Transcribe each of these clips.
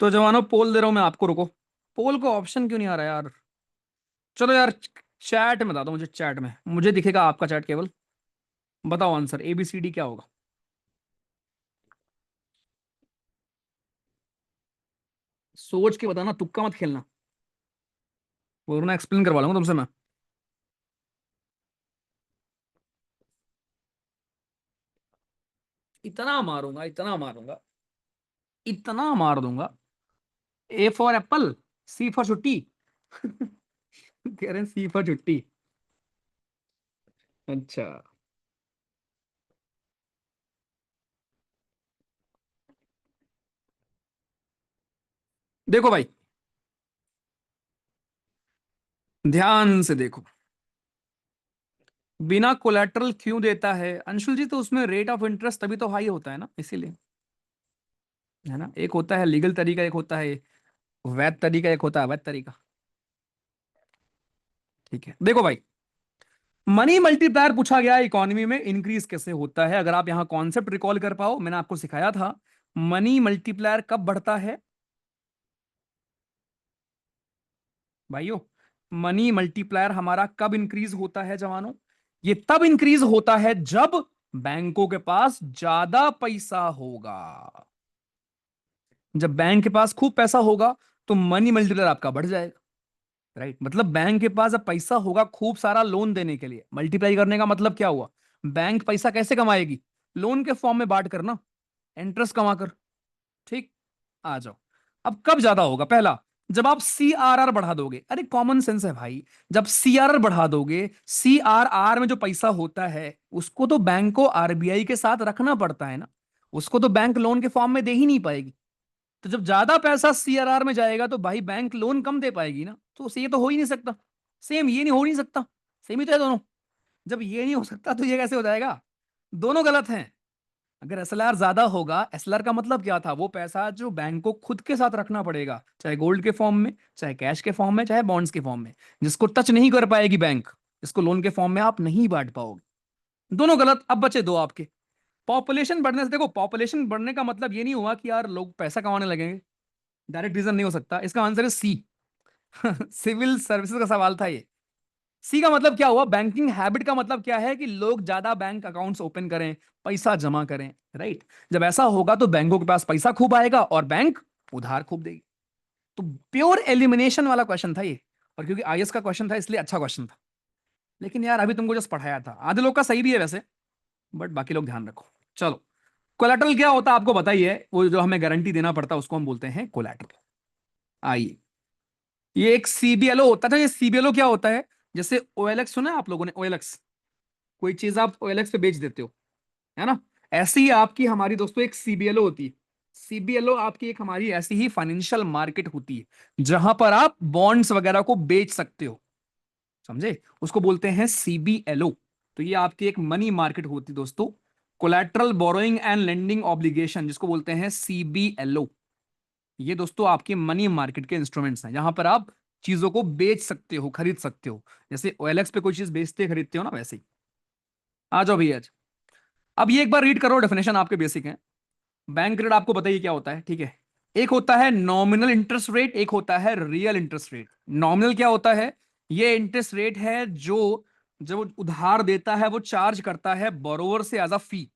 तो जवानों पोल दे रहा हूं मैं आपको, रुको। पोल को ऑप्शन क्यों नहीं आ रहा यार? चलो यार, चैट में बता दो मुझे, चैट में मुझे दिखेगा आपका चैट केवल। बताओ आंसर, ABCD क्या होगा? सोच के बताना, तुक्का मत खेलना, वरना एक्सप्लेन करवा लूंगा तुमसे मैं। इतना मारूंगा, इतना मारूंगा, इतना मार दूंगा। A for Apple, C for छुट्टी। कह रहे हैं C फॉर छुट्टी। अच्छा, देखो भाई, ध्यान से देखो। बिना कोलेटरल क्यों देता है अंशुल जी? तो उसमें रेट ऑफ इंटरेस्ट तभी तो हाई होता है ना, इसीलिए। है ना, एक होता है लीगल तरीका, एक होता है वैध तरीका, एक होता है अवैध तरीका। ठीक है, देखो भाई, मनी मल्टीप्लायर पूछा गया इकोनॉमी में इंक्रीज कैसे होता है। अगर आप यहां कॉन्सेप्ट रिकॉल कर पाओ, मैंने आपको सिखाया था मनी मल्टीप्लायर कब बढ़ता है भाइयों। मनी मल्टीप्लायर हमारा कब इंक्रीज होता है जवानों? ये तब इंक्रीज होता है जब बैंकों के पास ज्यादा पैसा होगा। जब बैंक के पास खूब पैसा होगा तो मनी मल्टीप्लायर आपका बढ़ जाएगा। राइट, मतलब बैंक के पास अब पैसा होगा खूब सारा लोन देने के लिए। मल्टीप्लाई करने का मतलब क्या हुआ? बैंक पैसा कैसे कमाएगी? लोन के फॉर्म में बांट करना, इंटरेस्ट कमा कर। ठीक, आ जाओ। अब कब ज्यादा होगा? पहला, जब आप CRR बढ़ा दोगे। अरे कॉमन सेंस है भाई। जब CRR बढ़ा दोगे, CRR में जो पैसा होता है उसको तो बैंक को RBI के साथ रखना पड़ता है ना, उसको तो बैंक लोन के फॉर्म में दे ही नहीं पाएगी। तो जब ज्यादा पैसा CRR में जाएगा तो भाई बैंक लोन कम दे पाएगी ना, तो ये तो हो ही नहीं सकता। सेम ये नहीं हो नहीं सकता, सेम ही तो है दोनों। जब ये नहीं हो सकता तो ये कैसे हो जाएगा? दोनों गलत हैं। अगर SLR ज्यादा होगा, SLR का मतलब क्या था? वो पैसा जो बैंक को खुद के साथ रखना पड़ेगा, चाहे गोल्ड के फॉर्म में, चाहे कैश के फॉर्म में, चाहे बॉन्ड्स के फॉर्म में, जिसको टच नहीं कर पाएगी बैंक, जिसको लोन के फॉर्म में आप नहीं बांट पाओगे। दोनों गलत। अब बचे दो आपके। पॉपुलेशन बढ़ने से, देखो पॉपुलेशन बढ़ने का मतलब ये नहीं हुआ कि यार लोग पैसा कमाने लगेंगे। डायरेक्ट रीजन नहीं हो सकता, इसका आंसर है C। सिविल सर्विसेज का सवाल था ये। सी का मतलब क्या हुआ? बैंकिंग हैबिट का मतलब क्या है कि लोग ज्यादा बैंक अकाउंट्स ओपन करें, पैसा जमा करें। राइट, जब ऐसा होगा तो बैंकों के पास पैसा खूब आएगा और बैंक उधार खूब देगी। तो प्योर एलिमिनेशन वाला क्वेश्चन था ये। और क्योंकि IS का क्वेश्चन था इसलिए अच्छा क्वेश्चन था। लेकिन यार अभी तुमको जस्ट पढ़ाया था, आधे लोग का सही भी है वैसे, बट बाकी लोग ध्यान रखो। चलो, कोलेटरल क्या होता है आपको बताइए। वो जो हमें गारंटी देना पड़ता है उसको हम बोलते हैं कोलेटरल। आइए, ये एक CBLO होता था। ये CBLO क्या होता है? जैसे OLX सुना है आप लोगों ने? OLX, कोई चीज आप OLX पे बेच देते हो, है ना? ऐसी ही आपकी हमारी दोस्तों एक CBLO होती है। CBLO आपकी एक हमारी ऐसी ही फाइनेंशियल मार्केट होती है जहां पर आप बॉन्ड्स वगैरह को बेच सकते हो। समझे? उसको बोलते हैं CBLO। तो ये आपकी एक मनी मार्केट होती है दोस्तों, collateral borrowing and lending obligation, जिसको बोलते हैं CBLO। ये दोस्तों आपके मनी मार्केट के इंस्ट्रूमेंट्स हैं जहां पर आप चीजों को बेच सकते हो, खरीद सकते हो। जैसे OLX पे कोई चीज बेचते खरीदते हो ना, वैसे ही। आ जाओ भैया। अब ये एक बार रीड करो, डेफिनेशन आपके बेसिक है। बैंक रेट आपको बताइए क्या होता है, ठीक है? एक होता है नॉमिनल इंटरेस्ट रेट, एक होता है रियल इंटरेस्ट रेट। नॉमिनल क्या होता है? ये इंटरेस्ट रेट है जो जब उधार देता है वो चार्ज करता है बोरोवर से एज अ फी।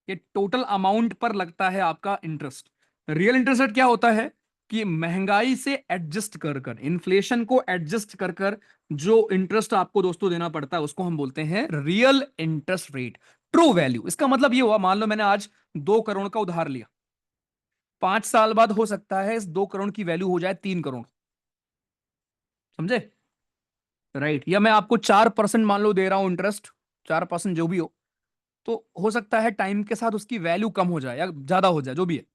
ये टोटल अमाउंट पर लगता है आपका इंटरेस्ट। रियल इंटरेस्ट रेट क्या होता है? कि महंगाई से एडजस्ट कर कर, इन्फ्लेशन को एडजस्ट कर कर जो इंटरेस्ट आपको दोस्तों देना पड़ता है उसको हम बोलते हैं real interest rate. True value, इसका मतलब ये हुआ, मान लो मैंने आज 2 करोड़ का उधार लिया, 5 साल बाद हो सकता है इस 2 करोड़ की वैल्यू हो जाए 3 करोड़। समझे? राइट, या मैं आपको 4% मान लो दे रहा हूं इंटरेस्ट, 4% जो भी हो हो सकता है टाइम के साथ उसकी वैल्यू कम हो जाए या ज्यादा हो जाए, जो भी है।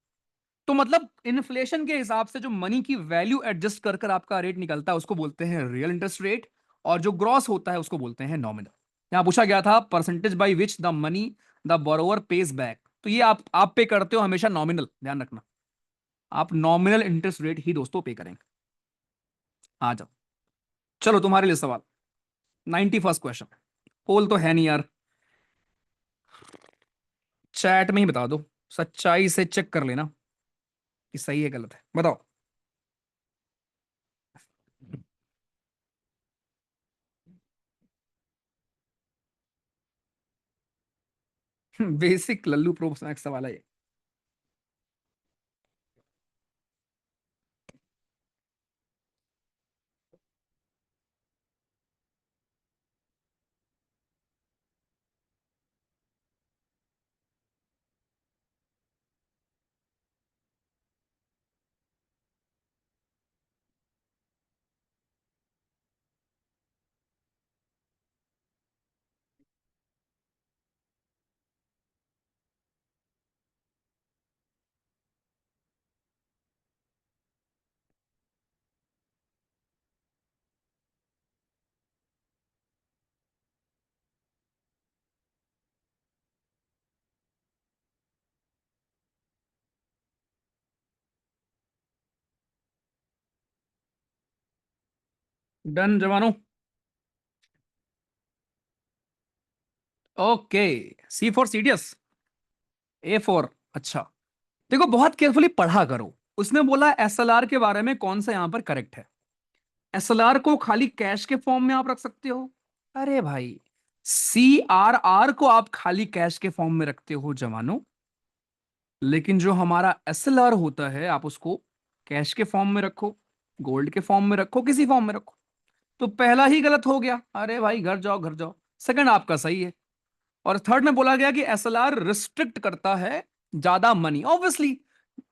तो मतलब इन्फ्लेशन के हिसाब से जो मनी की वैल्यू एडजस्ट कर कर आपका रेट निकलता है उसको बोलते हैं रियल इंटरेस्ट रेट। और जो ग्रॉस होता है उसको बोलते हैं नॉमिनल। यहां पूछा गया था percentage by which the money the borrower page back. तो ये आप पे करते हो हमेशा नॉमिनल, ध्यान रखना। आप नॉमिनल इंटरेस्ट रेट ही दोस्तों पे करेंगे। आ जाओ, चलो तुम्हारे लिए सवाल। 91st question. पोल तो है नहीं यार, चैट में ही बता दो, सच्चाई से चेक कर लेना कि सही है गलत है, बताओ। बेसिक लल्लू प्रो मैक्स सवाल है ये। डन जवानों। ओके, सी फॉर सीडियस, ए फॉर अच्छा। देखो बहुत केयरफुली पढ़ा करो। उसने बोला एसएलआर के बारे में कौन सा यहां पर करेक्ट है। एसएलआर को खाली कैश के फॉर्म में आप रख सकते हो। अरे भाई, सीआरआर को आप खाली कैश के फॉर्म में रखते हो जवानों। लेकिन जो हमारा एसएलआर होता है आप उसको कैश के फॉर्म में रखो, गोल्ड के फॉर्म में रखो, किसी फॉर्म में रखो। तो पहला ही गलत हो गया, अरे भाई घर जाओ घर जाओ। सेकंड आपका सही है। और थर्ड में बोला गया कि एसएलआर रिस्ट्रिक्ट करता है ज्यादा मनी। ऑब्वियसली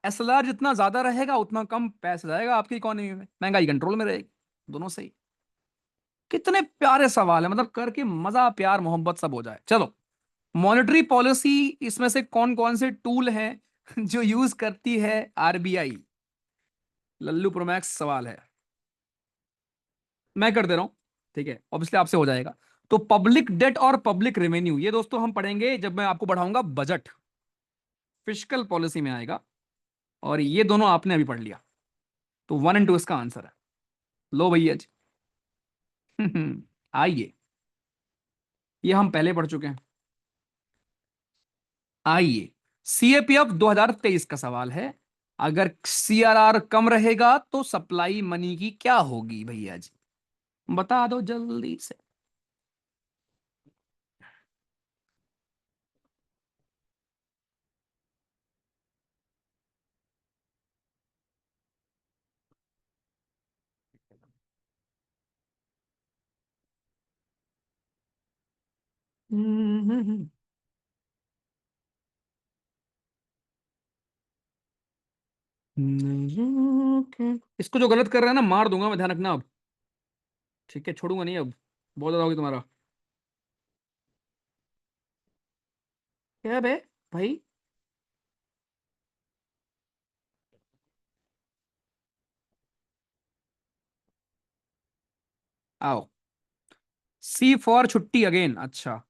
एसएलआर जितना ज्यादा रहेगा उतना कम पैसा जाएगा आपकी इकोनॉमी में, महंगाई कंट्रोल में रहेगी। दोनों सही। कितने प्यारे सवाल है, मतलब करके मजा प्यार मोहब्बत सब हो जाए। चलो, मॉनेटरी पॉलिसी इसमें से कौन कौन से टूल हैं जो यूज करती है आरबीआई? लल्लू प्रोमैक्स सवाल है, मैं कर दे रहा हूं। ठीक है, ऑब्वियसली आपसे हो जाएगा। तो पब्लिक डेट और पब्लिक रेवेन्यू, ये दोस्तों हम पढ़ेंगे जब मैं आपको पढ़ाऊंगा बजट, फिस्कल पॉलिसी में आएगा। और ये दोनों आपने अभी पढ़ लिया, तो 1 और 2 इसका आंसर है। लो भैया जी। आइए, ये हम पहले पढ़ चुके हैं। आइए, सीएपीएफ 2023 का सवाल है। अगर सीआरआर कम रहेगा तो सप्लाई मनी की क्या होगी भैया जी? बता दो जल्दी से। हम्म, इसको जो गलत कर रहा है ना मार दूंगा मैं, ध्यान रखना अब। ठीक है, छोड़ूंगा नहीं अब, बहुत ज्यादा होगी तुम्हारा। क्या बे भाई? आओ, सी फॉर छुट्टी अगेन, अच्छा।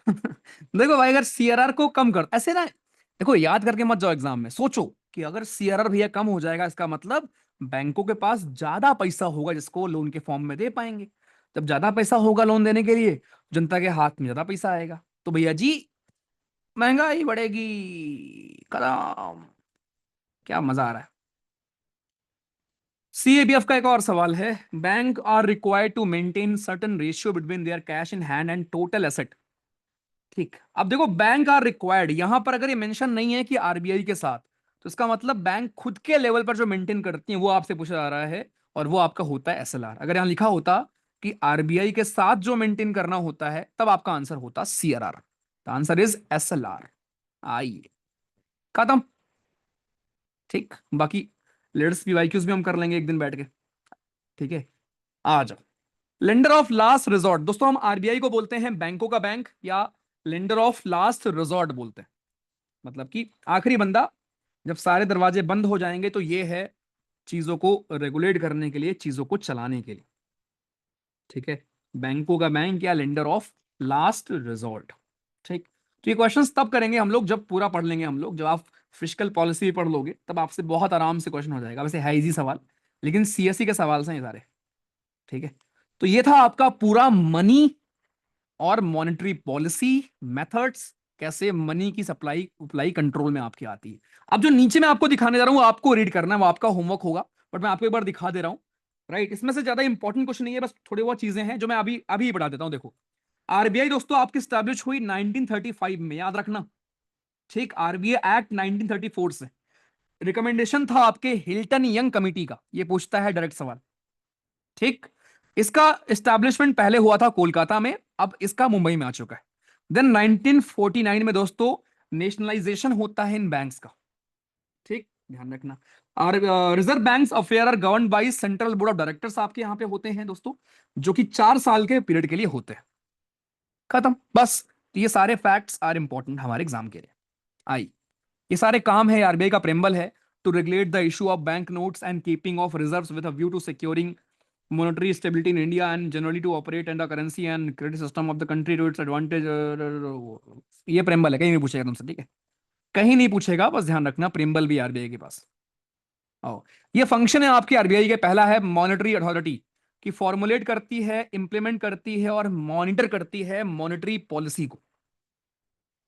देखो भाई, अगर सीआरआर को कम कर ऐसे ना, देखो याद करके मत जाओ एग्जाम में, सोचो कि अगर सीआरआर भैया कम हो जाएगा इसका मतलब बैंकों के पास ज्यादा पैसा होगा जिसको लोन के फॉर्म में दे पाएंगे। जब ज्यादा पैसा होगा लोन देने के लिए, जनता के हाथ में ज्यादा पैसा आएगा, तो भैया जी महंगाई बढ़ेगी। कदम, क्या मजा आ रहा है। सीएबीएफ का एक और सवाल है। Bank are required to maintain certain ratio between their cash in hand and total asset. ठीक, अब देखो बैंक आर रिक्वायर्ड, यहां पर अगर ये मेंशन नहीं है कि आरबीआई के साथ, तो इसका मतलब बैंक खुद के लेवल पर जो मेंटेन करती है वो आपसे पूछा जा रहा है। और वो आपका होता है एसएलआर। अगर यहां लिखा होता कि आरबीआई के साथ जो मेंटेन करना होता है, तब आपका आंसर होता CRR. The answer is SLR. आइए, खत्म। ठीक, बाकी लेट्स भी वाईक्यूज भी हम कर लेंगे एक दिन बैठ के। ठीक है, आ जाओ। लेंडर ऑफ लास्ट रिजॉर्ट, दोस्तों हम आरबीआई को बोलते हैं बैंकों का बैंक, या लेंडर ऑफ लास्ट रिजॉर्ट बोलते हैं। मतलब कि आखिरी बंदा, जब सारे दरवाजे बंद हो जाएंगे तो ये है चीजों को रेगुलेट करने के लिए, चीजों को चलाने के लिए। ठीक है, बैंकों का बैंक या लेंडर ऑफ लास्ट रिजॉर्ट। ठीक, तो ये क्वेश्चंस तब करेंगे हम लोग जब पूरा पढ़ लेंगे हम लोग, जब आप फिजिकल पॉलिसी पढ़ लोगे तब आपसे बहुत आराम से क्वेश्चन हो जाएगा। वैसे है इजी सवाल, लेकिन सीएससी के सवाल से ये सारे। ठीक है, तो ये था आपका पूरा मनी और मॉनेटरी पॉलिसी मेथड्स, कैसे मनी की सप्लाई अप्लाई कंट्रोल में आपकी आती है। अब जो नीचे मैं आपको दिखाने जा रहा हूं वो आपको रीड करना है, वो आपका होमवर्क होगा। बट मैं आपको एक बार दिखा दे रहा हूं। राइट, इसमें से ज्यादा इंपॉर्टेंट कुछ नहीं है, बस थोड़ी बहुत चीजें हैं जो मैं अभी अभी ही बता देता हूं। देखो, आरबीआई दोस्तों आपकी स्टैब्लिश हुई 1935 में, याद रखना। ठीक, आरबीआई एक्ट 1934 से। रिकमेंडेशन था आपके हिल्टन यंग कमिटी का, ये पूछता है डायरेक्ट सवाल। ठीक, इसका एस्टैब्लिशमेंट पहले हुआ था कोलकाता में, अब इसका मुंबई में आ चुका है। देन 1949 में दोस्तों नेशनलाइजेशन होता है इन बैंक्स का। ठीक, ध्यान रखना। और reserve banks affair are govern by central board of directors आपके यहां पे होते हैं दोस्तों, जो कि 4 साल के पीरियड के लिए होते हैं। खत्म बस। तो ये सारे फैक्ट्स आर इंपॉर्टेंट हमारे एग्जाम के लिए। आई, ये सारे काम है, आरबीआई का प्रेम्बल है, to regulate the issue of bank notes and keeping of reserves with a view to securing monetary stability in India and generally to operate in the currency and credit system of the country to its advantage। ये preamble है, कहीं नहीं पूछेगा तुमसे, ठीक है, कहीं नहीं पूछेगा, बस ध्यान रखना प्रेम्बल भी आरबीआई के पास। आओ, ये फंक्शन है आपकी आरबीआई के, पहला है मॉनेटरी अथॉरिटी, कि फॉर्मुलेट करती है, इंप्लीमेंट करती है और मॉनिटर करती है मॉनेटरी पॉलिसी को।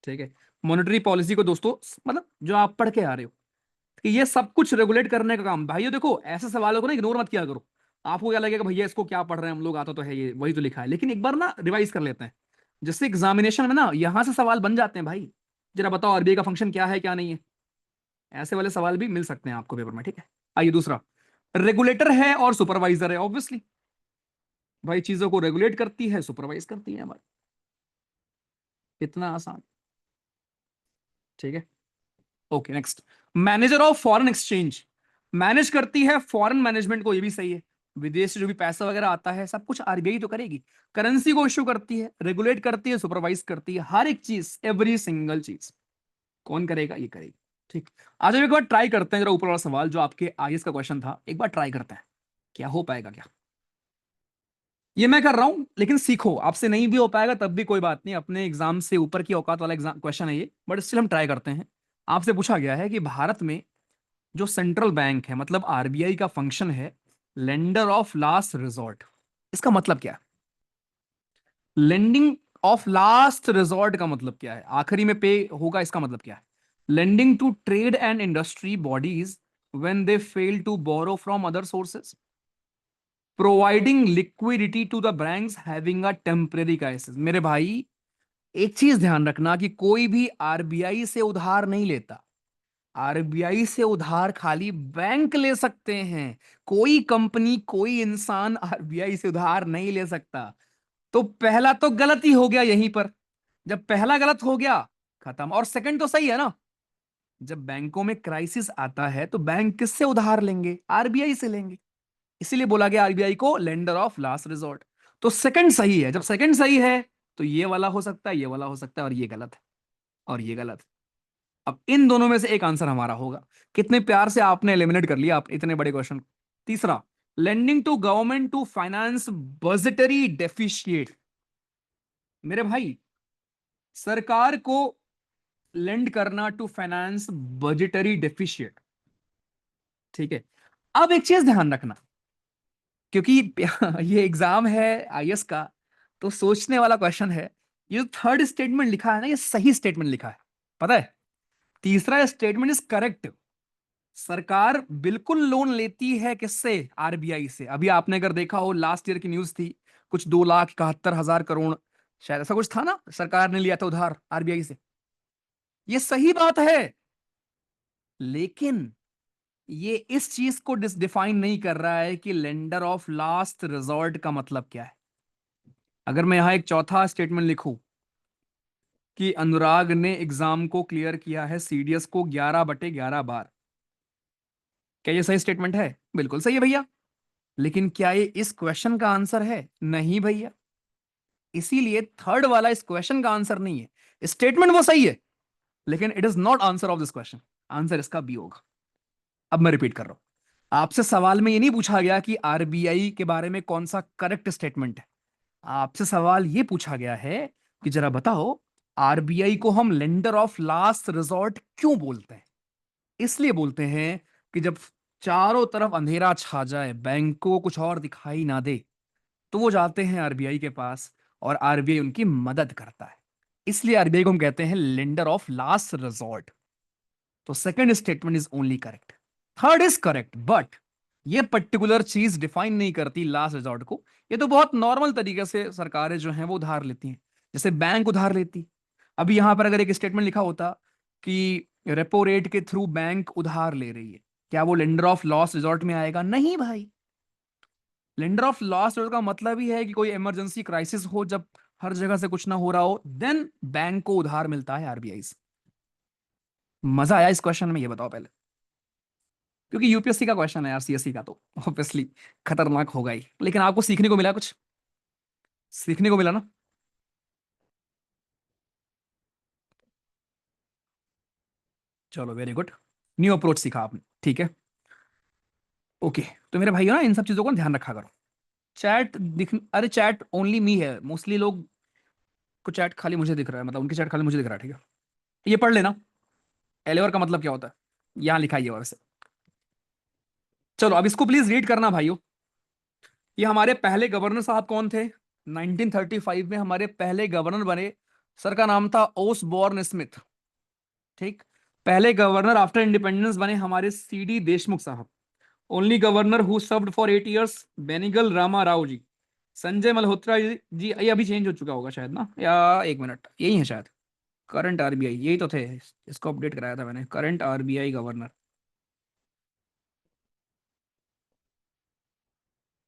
ठीक है, मॉनेटरी पॉलिसी को दोस्तों, मतलब जो आप पढ़ के आ रहे हो कि ये सब कुछ रेगुलेट करने का काम। भाइयों देखो, ऐसे सवालों को ना इग्नोर मत किया करो। आपको क्या लगेगा भैया इसको क्या पढ़ रहे हैं हम लोग, आता तो है, ये वही तो लिखा है, लेकिन एक बार ना रिवाइज कर लेते हैं, जिससे एग्जामिनेशन में ना यहां से सवाल बन जाते हैं भाई। जरा बताओ आरबीआई का फंक्शन क्या है क्या नहीं है, ऐसे वाले सवाल भी मिल सकते हैं आपको पेपर में। ठीक है, आइए दूसरा, रेगुलेटर है और सुपरवाइजर है, ऑब्वियसली भाई, चीजों को रेगुलेट करती है, सुपरवाइज करती है हमारी, इतना आसान। ठीक है, okay next, manager of foreign exchange, manage करती है फॉरेन मैनेजमेंट को, ये भी सही है, विदेश से जो भी पैसा वगैरह आता है सब कुछ आरबीआई तो करेगी। करेंसी को इश्यू करती है, रेगुलेट करती है, सुपरवाइज करती है, हर एक चीज, एवरी सिंगल चीज कौन करेगा, ये करेगी। ठीक, आज हम एक बार ट्राई करते हैं जरा ऊपर वाला सवाल जो आपके आईएएस का क्वेश्चन था, एक बार ट्राई करते हैं क्या हो पाएगा क्या। ये मैं कर रहा हूं, लेकिन सीखो, आपसे नहीं भी हो पाएगा तब भी कोई बात नहीं, अपने एग्जाम से ऊपर की औकात वाला एग्जाम क्वेश्चन है ये, बट स्टिल हम ट्राई करते हैं। आपसे पूछा गया है कि भारत में जो सेंट्रल बैंक है, मतलब आरबीआई का फंक्शन है लेंडर ऑफ लास्ट रिजॉर्ट, इसका मतलब क्या है। लेंडिंग ऑफ लास्ट रिजॉर्ट का मतलब क्या है, आखिरी में पे होगा, इसका मतलब क्या है। Lending to trade and industry bodies when they fail to borrow from other sources, providing liquidity to the banks having a temporary crisis. मेरे भाई एक चीज ध्यान रखना कि कोई भी आरबीआई से उधार नहीं लेता, आरबीआई से उधार खाली बैंक ले सकते हैं, कोई कंपनी कोई इंसान आरबीआई से उधार नहीं ले सकता। तो पहला तो गलत ही हो गया यहीं पर, जब पहला गलत हो गया खत्म, और सेकंड तो सही है ना, जब बैंकों में क्राइसिस आता है तो बैंक किससे उधार लेंगे, आरबीआई से लेंगे, इसीलिए बोला गया आरबीआई को लेंडर ऑफ लास्ट रिजॉर्ट। तो सेकंड सही है, जब सेकंड सही है तो ये वाला हो सकता है, ये वाला हो सकता है, और ये गलत है, और ये गलत है। अब इन दोनों में से एक आंसर हमारा होगा। कितने प्यार से आपने एलिमिनेट कर लिया आप इतने बड़े क्वेश्चन। तीसरा, lending to government to finance budgetary deficit. मेरे भाई, सरकार को लेंड करना टू फाइनेंस बजटरी डेफिशिएट। ठीक है, अब एक चीज ध्यान रखना, क्योंकि ये एग्जाम है आईएएस का, तो सोचने वाला क्वेश्चन है। ये जो थर्ड स्टेटमेंट लिखा है ना, ये सही स्टेटमेंट लिखा है, पता है, तीसरा स्टेटमेंट इज करेक्ट। सरकार बिल्कुल लोन लेती है किससे, आरबीआई से। अभी आपने अगर देखा हो लास्ट ईयर की न्यूज थी, कुछ 2,71,000 करोड़ शायद ऐसा कुछ था ना, सरकार ने लिया था उधार आरबीआई से। ये सही बात है, लेकिन ये इस चीज को डिफाइन नहीं कर रहा है कि लेंडर ऑफ लास्ट रिजॉर्ट का मतलब क्या है। अगर मैं यहां एक चौथा स्टेटमेंट लिखूं कि अनुराग ने एग्जाम को क्लियर किया है सीडीएस को 11/11 बार, क्या ये सही स्टेटमेंट है, बिल्कुल सही है भैया, लेकिन क्या ये इस क्वेश्चन का आंसर है, नहीं भैया। इसीलिए थर्ड वाला इस क्वेश्चन का आंसर नहीं है, स्टेटमेंट वो सही है, लेकिन it is not answer of this question, answer इसका बी होगा। अब मैं रिपीट कर रहा हूं, आपसे सवाल में ये नहीं पूछा गया कि आरबीआई के बारे में कौन सा करेक्ट स्टेटमेंट है, आपसे सवाल ये पूछा गया है कि जरा बताओ आरबीआई को हम लेंडर ऑफ लास्ट रिजॉर्ट क्यों बोलते हैं। इसलिए बोलते हैं कि जब चारों तरफ अंधेरा छा जाए, बैंक को कुछ और दिखाई ना दे, तो वो जाते हैं आरबीआई के पास और आरबीआई उनकी मदद करता है, इसलिए आरबीआई को हम कहते हैं लेंडर ऑफ लास्ट रिजॉर्ट। तो second statement is only correct, third is correct, but ये पर्टिकुलर चीज डिफाइन नहीं करती लास्ट रिजॉर्ट को। ये तो बहुत नॉर्मल तरीके से सरकारें जो हैं वो उधार लेती हैं, जैसे बैंक उधार लेती। अभी यहां पर अगर एक स्टेटमेंट लिखा होता कि रेपो रेट के थ्रू बैंक उधार ले रही है, क्या वो लेंडर ऑफ लॉस्ट रिजॉर्ट में आएगा? नहीं भाई। लेंडर ऑफ लास्ट रिजॉर्ट का मतलब ही है कि कोई इमरजेंसी क्राइसिस हो, जब हर जगह से कुछ ना हो रहा हो, देन बैंक को उधार मिलता है आरबीआई से। मजा आया इस क्वेश्चन में, ये बताओ पहले? क्योंकि यूपीएससी का क्वेश्चन है यार, सीएससी का तो ऑब्वियसली खतरनाक होगा ही, लेकिन आपको सीखने को मिला कुछ, सीखने को मिला ना? चलो वेरी गुड, न्यू अप्रोच सीखा आपने, ठीक है। ओके, तो मेरे भाइयों ना, इन सब चीजों का ध्यान रखा करो। चैट दिख, अरे चैट ओनली मी है, मोस्टली लोग को चैट खाली मुझे दिख रहा है, मतलब उनकी चैट खाली मुझे दिख रहा है, ठीक है। ये पढ़ लेना, एलेवर का मतलब क्या होता है, यहां लिखा ही है वैसे। चलो अब इसको प्लीज रीड करना भाइयों। ये हमारे पहले गवर्नर साहब कौन थे? 1935 में हमारे पहले गवर्नर बने, सर का नाम था ओसबॉर्न स्मिथ, ठीक। पहले गवर्नर आफ्टर इंडिपेंडेंस बने हमारे सीडी देशमुख साहब। Only governor who served for 8 years, Benegal Rama Rao ji. Sanjay Malhotra ji, ये अभी चेंज हो चुका होगा शायद ना, या एक मिनट, यही है शायद। करंट आरबीआई यही तो थे, इसको अपडेट कराया था मैंने, current RBI governor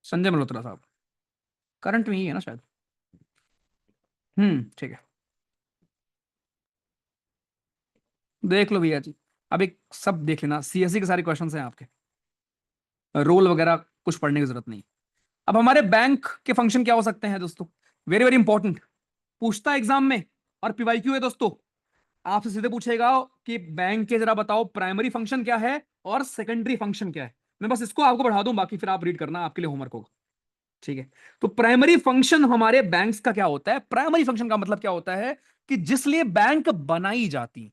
Sanjay Malhotra साहब, करंट में ही है ना शायद। ठीक है, देख लो भैया जी। अब एक सब देख लेना, सीएससी के सारे क्वेश्चंस हैं आपके, रोल वगैरह कुछ पढ़ने की जरूरत नहीं। अब हमारे बैंक के फंक्शन क्या हो सकते हैं दोस्तों? वेरी वेरी इंपॉर्टेंट, पूछता है एग्जाम में, और पीवाईक्यू है दोस्तों। आपसे सीधे पूछेगा कि बैंक के जरा बताओ प्राइमरी फंक्शन क्या है और सेकेंडरी फंक्शन क्या है। मैं बस इसको आपको बढ़ा दूं, बाकी फिर आप रीड करना, आपके लिए होमवर्क होगा, ठीक है। तो प्राइमरी फंक्शन हमारे बैंक्स का क्या होता है? प्राइमरी फंक्शन का मतलब क्या होता है कि जिस लिए बैंक बनाई जाती,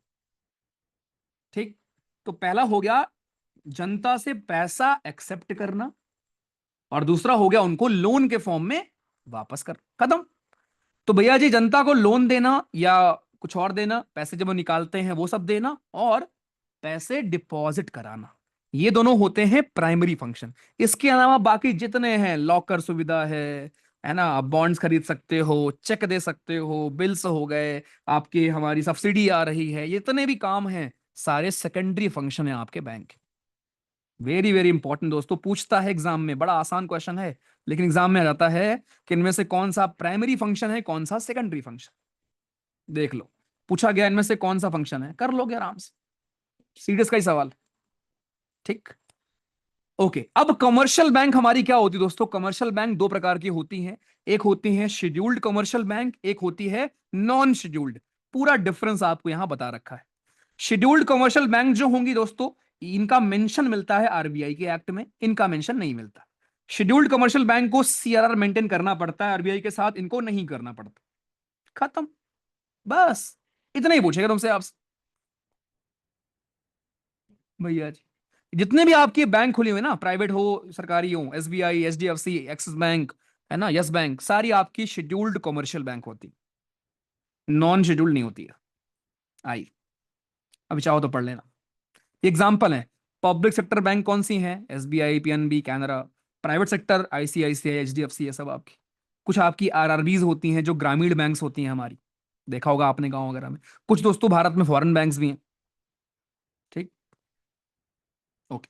ठीक। तो पहला हो गया जनता से पैसा एक्सेप्ट करना, और दूसरा हो गया उनको लोन के फॉर्म में वापस कर, खत्म। तो भैया जी, जनता को लोन देना या कुछ और देना, पैसे जब वो निकालते हैं वो सब देना, और पैसे डिपॉजिट कराना, ये दोनों होते हैं प्राइमरी फंक्शन। इसके अलावा बाकी जितने हैं, लॉकर सुविधा है ना, आप बॉन्ड्स खरीद सकते हो, चेक दे सकते हो, बिल्स हो गए आपके, हमारी सब्सिडी आ रही है, ये जितने भी काम हैं सारे सेकेंडरी फंक्शन है आपके बैंक। वेरी वेरी इंपॉर्टेंट दोस्तों, पूछता है एग्जाम में, बड़ा आसान क्वेश्चन है, लेकिन एग्जाम में आ जाता है कि इनमें से कौन सा प्राइमरी फंक्शन है, कौन सा सेकेंडरी फंक्शन। देख लो, पूछा गया इनमें से कौन सा फंक्शन है, कर लोगे आराम से, सीरियस का ही सवाल, ठीक। ओके, अब कमर्शियल बैंक हमारी क्या होती है दोस्तों? कमर्शियल बैंक दो प्रकार की होती हैं, एक होती है शेड्यूल्ड कमर्शियल बैंक, एक होती है नॉन शेड्यूल्ड। पूरा डिफरेंस आपको यहां बता रखा है। शेड्यूल्ड कमर्शियल बैंक जो होंगी दोस्तों, इनका मेंशन मिलता है आरबीआई के एक्ट में, इनका मेंशन नहीं मिलता। शेड्यूल्ड कमर्शियल बैंक को सीआरआर मेंटेन करना पड़ता है आरबीआई के साथ, इनको नहीं करना पड़ता, खत्म। बस इतना ही पूछेगा तुमसे आपसे भैया जी। जितने भी आपके बैंक खुले हुए ना, प्राइवेट हो सरकारी हो, एसबीआई, एचडीएफसी, एक्सिस बैंक, है ना, यस बैंक, सारी आपकी शेड्यूल्ड कमर्शियल बैंक होती, नॉन शेड्यूल्ड नहीं होती है। आई, अभी चाहो तो पढ़ लेना। एग्जाम्पल है, पब्लिक सेक्टर बैंक कौन सी हैं? SBI, PNB, Canara. Private sector ICICI, HDFC, ये सब आपकी। कुछ आपकी आरआरबीज होती हैं जो ग्रामीण बैंक्स होती हैं हमारी, देखा होगा आपने गांव वगैरह में। कुछ दोस्तों भारत में फॉरेन बैंक्स भी हैं, ठीक। ओके,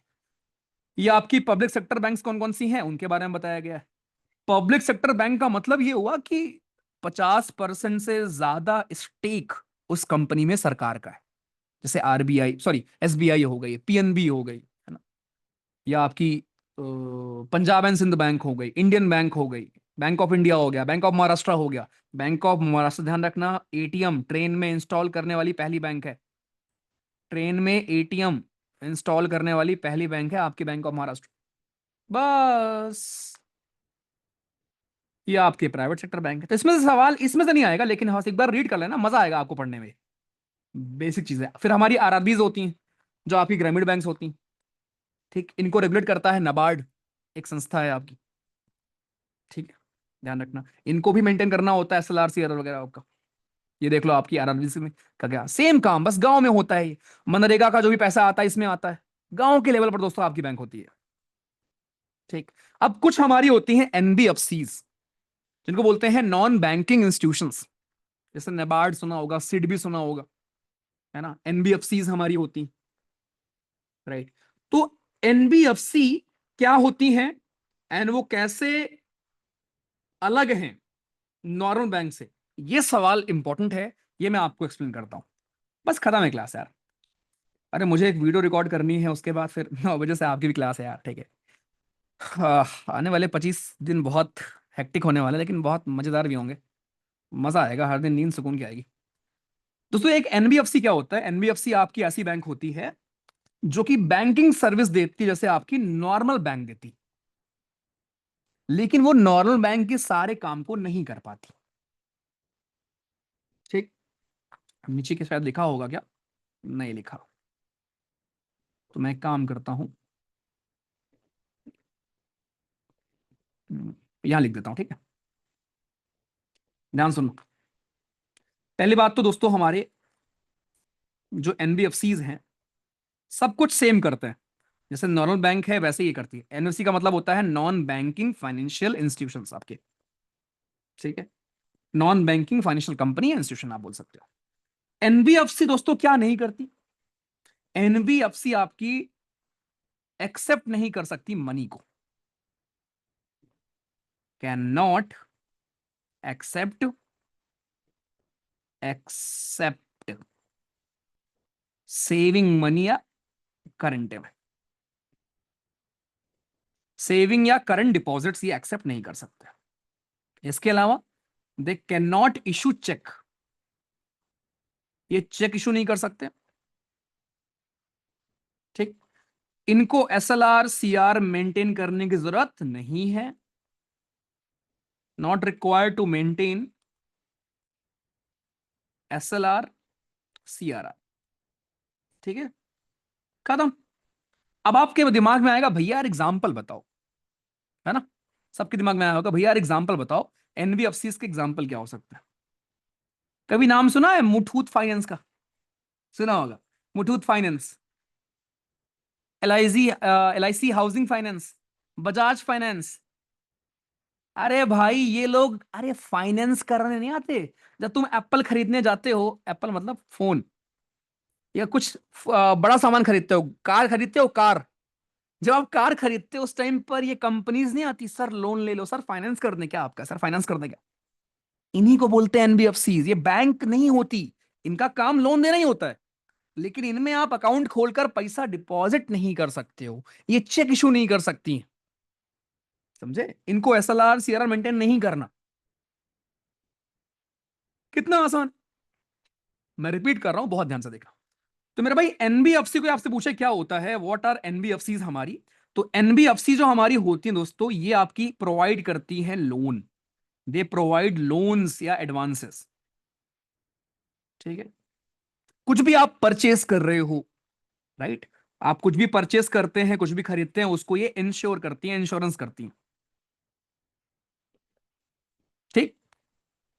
ये आपकी पब्लिक सेक्टर बैंक्स कौन कौन सी हैं उनके बारे में बताया गया है। पब्लिक सेक्टर बैंक का मतलब ये हुआ कि 50% से ज्यादा स्टेक उस कंपनी में सरकार का है। जैसे आरबीआई, सॉरी एसबीआई हो गई, पीएनबी हो गई, है ना, या आपकी पंजाब एंड सिंध बैंक हो गई, इंडियन बैंक हो गई, बैंक ऑफ इंडिया हो गया, बैंक ऑफ महाराष्ट्र हो गया। बैंक ऑफ महाराष्ट्र, ध्यान रखना, एटीएम ट्रेन में इंस्टॉल करने वाली पहली बैंक है। ट्रेन में एटीएम इंस्टॉल करने वाली पहली बैंक है आपकी बैंक ऑफ महाराष्ट्र। बस, ये आपके प्राइवेट सेक्टर बैंक है। तो इसमें से सवाल इसमें से नहीं आएगा, लेकिन हाँ एक बार रीड कर लेना, मजा आएगा आपको पढ़ने में। बेसिक चीजें। फिर हमारी आरआरबीज होती हैं, जो आपकी ग्रामीण बैंक्स होती हैं, ठीक। इनको रेगुलेट करता है नाबार्ड, एक संस्था है आपकी, ठीक है, ध्यान रखना। इनको भी मेंटेन करना होता है, एसएलआर सीआरआर वगैरह आपका। ये देख लो आपकी आरआरबी में का क्या सेम काम, बस गांव में होता है ये। मनरेगा का जो भी पैसा आता है इसमें आता है, गांव के लेवल पर दोस्तों आपकी बैंक होती है, ठीक। अब कुछ हमारी होती हैं एनबीएफसीज, जिनको बोलते हैं नॉन बैंकिंग इंस्टीट्यूशंस। जैसे नेबार्ड सुना होगा, सिड भी सुना होगा, है ना, एनबीएफसीज हमारी होती, राइट। तो एनबीएफसी क्या होती हैं एंड वो कैसे अलग हैं नॉर्मल बैंक से, ये सवाल इंपॉर्टेंट है, ये मैं आपको एक्सप्लेन करता हूं। बस खत्म है क्लास यार। अरे मुझे एक वीडियो रिकॉर्ड करनी है, उसके बाद फिर 9 बजे से आपकी भी क्लास है यार, ठीक है। आने वाले 25 दिन बहुत हेक्टिक होने वाले, लेकिन बहुत मजेदार भी होंगे। मजा आएगा, हर दिन नींद सुकून की आएगी। दोस्तों एक एनबीएफसी क्या होता है, एनबीएफसी आपकी ऐसी बैंक होती है जो कि बैंकिंग सर्विस देती है जैसे आपकी नॉर्मल बैंक देती, लेकिन वो नॉर्मल बैंक के सारे काम को नहीं कर पाती। ठीक, नीचे के शायद लिखा होगा क्या, नहीं लिखा, तो मैं एक काम करता हूं, यहां लिख देता हूं, ठीक है। ध्यान सुनो। पहली बात तो दोस्तों, हमारे जो एनबीएफसीज हैं सब कुछ सेम करते हैं, जैसे नॉर्मल बैंक है वैसे ही करती है। एनबीएफसी का मतलब होता है नॉन बैंकिंग फाइनेंशियल इंस्टीट्यूशंस आपके, ठीक है। नॉन बैंकिंग फाइनेंशियल कंपनी या इंस्टीट्यूशन आप बोल सकते हो। एनबीएफसी दोस्तों क्या नहीं करती, एनबीएफसी आपकी एक्सेप्ट नहीं कर सकती मनी को, can not accept saving money या करंट में, सेविंग या करंट डिपॉजिट्स ये एक्सेप्ट नहीं कर सकते। इसके अलावा they can not issue cheque, ये चेक इशू नहीं कर सकते, ठीक। इनको एसएलआर सीआर मेंटेन करने की जरूरत नहीं है, not required to maintain SLR CRR, ठीक है, खत्म। अब आपके दिमाग में आएगा भैया यार एग्जाम्पल बताओ, है ना, सबके दिमाग में आया होगा भैया यार एग्जाम्पल बताओ, एनबीएफसी के एग्जाम्पल क्या हो सकता है। कभी नाम सुना है मुथूट फाइनेंस का, सुना होगा, Muthoot finance, LIC housing finance, Bajaj finance. अरे भाई ये लोग अरे फाइनेंस करने नहीं आते। जब तुम एप्पल खरीदने जाते हो, एप्पल मतलब फोन या कुछ बड़ा सामान खरीदते हो, कार खरीदते हो, कार, जब आप कार खरीदते हो उस टाइम पर ये कंपनीज नहीं आती, सर लोन ले लो, सर फाइनेंस कर दें क्या आपका, सर फाइनेंस कर दें क्या। इन्हीं को बोलते हैं एनबीएफसी, ये बैंक नहीं होती, इनका काम लोन देना ही होता है, लेकिन इनमें आप अकाउंट खोलकर पैसा डिपॉजिट नहीं कर सकते हो, ये चेक इशू नहीं कर सकती, समझे, इनको एसएलआर सीआरआर मेंटेन नहीं करना। कितना आसान, मैं रिपीट कर रहा हूं, बहुत ध्यान से देखना। तो मेरे भाई एनबीएफसी को आपसे पूछे क्या होता है, व्हाट आर एनबीएफसी हमारी, तो एनबीएफसी जो हमारी होती है दोस्तों, ये आपकी प्रोवाइड करती है लोन, दे प्रोवाइड लोन्स या एडवांसेस, ठीक है। कुछ भी आप परचेस कर रहे हो, राइट, आप कुछ भी परचेस करते हैं, कुछ भी खरीदते हैं, उसको ये इंश्योर करती है, इंश्योरेंस करती है, ठीक।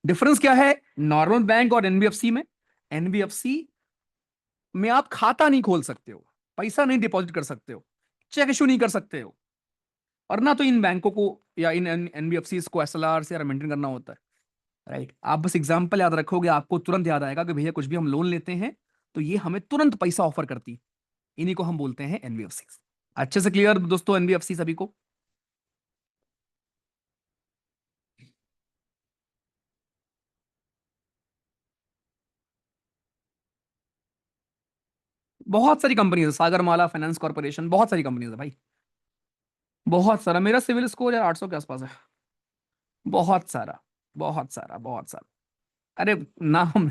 डिफरेंस क्या है नॉर्मल बैंक और एनबीएफसी में, एनबीएफसी में आप खाता नहीं खोल सकते हो, पैसा नहीं डिपॉजिट कर सकते हो, चेक इशू नहीं कर सकते हो, और ना तो इन बैंकों को या इन एनबीएफसी को एसएलआर से मेंटेन करना होता है, राइट। आप बस एग्जांपल याद रखोगे, आपको तुरंत याद आएगा कि भैया कुछ भी हम लोन लेते हैं तो ये हमें तुरंत पैसा ऑफर करती है, इन्हीं को हम बोलते हैं एनबीएफसी। अच्छे से क्लियर दोस्तों एनबीएफसी सभी को। बहुत सारी कंपनीज है, सागरमाला फाइनेंस कॉर्पोरेशन, बहुत सारी कंपनीज है भाई, बहुत सारा। मेरा सिविल स्कोर यार 800 के आसपास है, बहुत सारा, बहुत सारा, बहुत सारा। अरे नाम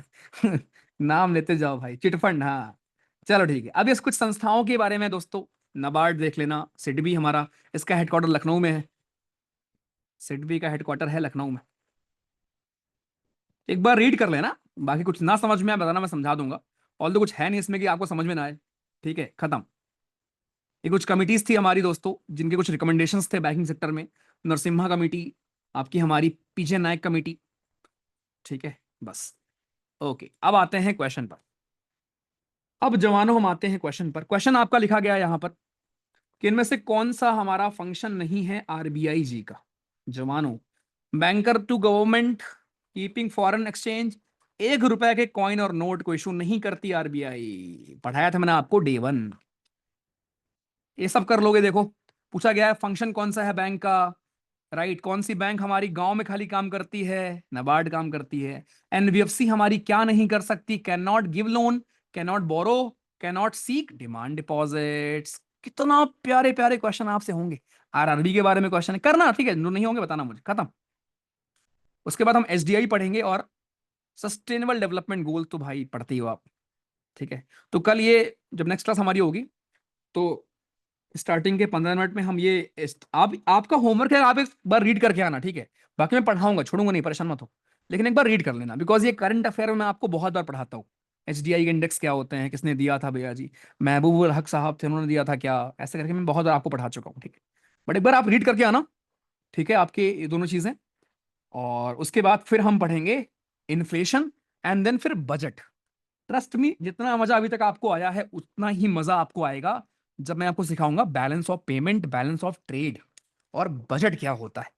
नाम लेते जाओ भाई, चिटफंड, हाँ। चलो ठीक है, अब इस कुछ संस्थाओं के बारे में दोस्तों, नाबार्ड देख लेना, सिडबी हमारा, इसका हेडक्वार्टर लखनऊ में है, सिडबी का हेडक्वार्टर है लखनऊ में, एक बार रीड कर लेना, बाकी कुछ ना समझ में आए बताना, मैं समझा दूंगा, ऑल तो कुछ है नहीं इसमें कि आपको समझ में ना आए, ठीक है, खत्म। ये कुछ कमिटीज थी हमारी दोस्तों, जिनके कुछ रिकमेंडेशंस थे बैंकिंग सेक्टर में, नरसिम्हा कमेटी, आपकी हमारी पीजे नायक कमेटी, ठीक है, बस। ओके, अब आते हैं क्वेश्चन पर। अब जवानों हम आते हैं क्वेश्चन पर। क्वेश्चन आपका लिखा गया है यहां पर कि इनमें से कौन सा हमारा फंक्शन नहीं है आरबीआई जी का, जवानों, banker to government, keeping foreign exchange, 1 रुपए के कॉइन और नोट को इशू नहीं करती आरबीआई, पढ़ाया था मैंने आपको डे 1। ये सब कर लोगे। देखो, पूछा गया है फंक्शन कौन सा है बैंक का, राइट। कौन सी बैंक हमारी गांव में खाली काम करती है, नाबार्ड काम करती है। एनबीएफसी हमारी क्या नहीं कर सकती, can not give loan, can not borrow, can not seek demand deposits. कितना प्यारे प्यारे क्वेश्चन आपसे होंगे। आरआरबी के बारे में क्वेश्चन है करना, ठीक है, जो नहीं होंगे बताना मुझे, खत्म। उसके बाद हम एसडीआई पढ़ेंगे और सस्टेनेबल डेवलपमेंट गोल तो भाई पढ़ते ही हो आप, ठीक है। तो कल ये जब नेक्स्ट क्लास हमारी होगी तो स्टार्टिंग के 15 मिनट में हम ये आप आपका होमवर्क है, आप एक बार रीड करके आना, ठीक है। बाकी मैं पढ़ाऊंगा, छोड़ूंगा नहीं, परेशान मत हो। लेकिन एक बार रीड कर लेना, बिकॉज ये करंट अफेयर में मैं आपको बहुत बार पढ़ाता हूँ। एचडीआई के इंडेक्स क्या होते हैं, किसने दिया था भैया जी, महबूब हक साहब थे, उन्होंने दिया था क्या, ऐसे करके मैं बहुत बार आपको पढ़ा चुका हूँ, ठीक है। बट एक बार आप रीड करके आना, ठीक है, आपके ये दोनों चीजें। और उसके बाद फिर हम पढ़ेंगे इन्फ्लेशन एंड देन फिर बजट। ट्रस्ट मी, जितना मजा अभी तक आपको आया है उतना ही मजा आपको आएगा जब मैं आपको सिखाऊंगा balance of payment, balance of trade, और बजट क्या होता है,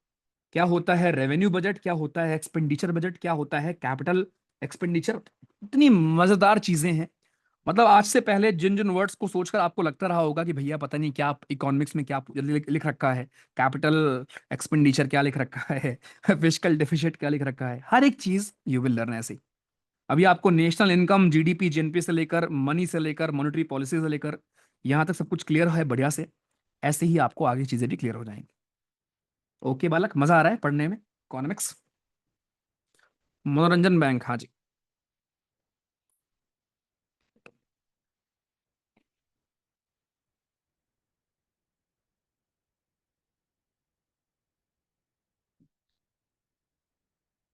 क्या होता है रेवेन्यू बजट, क्या होता है एक्सपेंडिचर बजट, क्या होता है कैपिटल एक्सपेंडिचर। इतनी मजेदार चीजें हैं। मतलब आज से पहले जिन जिन वर्ड्स को सोचकर आपको लगता रहा होगा कि भैया पता नहीं क्या इकोनॉमिक्स में क्या लिख रखा है, कैपिटल एक्सपेंडिचर क्या लिख रखा है, फिस्कल डेफिसिट क्या लिख रखा है, हर एक चीज यू विल लर्न ऐसे ही। अभी आपको नेशनल इनकम, जीडीपी, जीएनपी से लेकर मनी से लेकर मॉनेटरी पॉलिसी से लेकर यहां तक सब कुछ क्लियर है बढ़िया से। ऐसे ही आपको आगे चीजें भी क्लियर हो जाएंगी। ओके बालक, मजा आ रहा है पढ़ने में इकोनॉमिक्स। मनोरंजन बैंक, हाँ जी।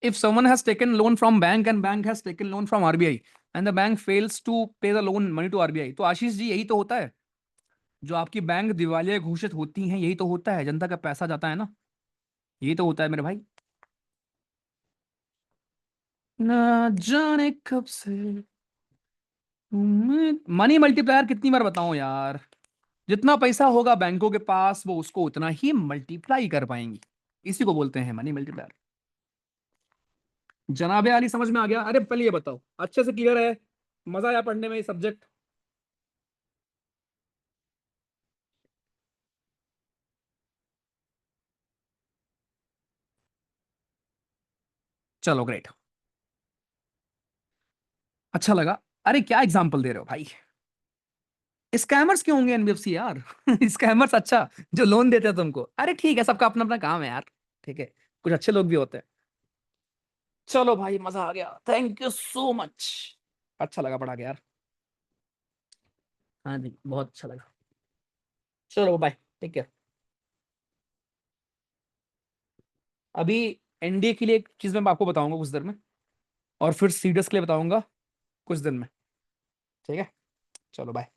If someone has taken loan from bank and bank has taken loan from RBI and the bank fails to pay the loan money to RBI, तो आशीष जी यही तो होता है। जो आपकी बैंक दिवालिया घोषित होती हैं यही तो होता है, जनता का पैसा जाता है ना, यही तो होता है मेरे भाई। ना जाने कब से मनी मल्टीप्लायर कितनी बार बताऊं यार, जितना पैसा होगा बैंकों के पास वो उसको उतना ही मल्टीप्लाई कर पाएंगी। इसी को बोलते हैं मनी मल्टीप्लायर। जनाबे आली समझ में आ गया। अरे पहले ये बताओ अच्छे से क्लियर है, मजा आया पढ़ने में ये सब्जेक्ट। चलो ग्रेट, अच्छा लगा। अरे क्या एग्जाम्पल दे रहे हो भाई, स्कैमर्स क्यों होंगे एनबीएफसी यार। स्कैमर्स अच्छा, जो लोन देते हैं तुमको, अरे ठीक है, सबका अपना अपना काम है यार, ठीक है, कुछ अच्छे लोग भी होते हैं। चलो भाई मजा आ गया, थैंक यू सो मच। अच्छा लगा पढ़ा के यार। हाँ जी बहुत अच्छा लगा। चलो बाय, टेक केयर। अभी एनडीए के लिए एक चीज मैं आपको बताऊंगा कुछ देर में, और फिर सीडीएस के लिए बताऊंगा कुछ दिन में, ठीक है। चलो बाय।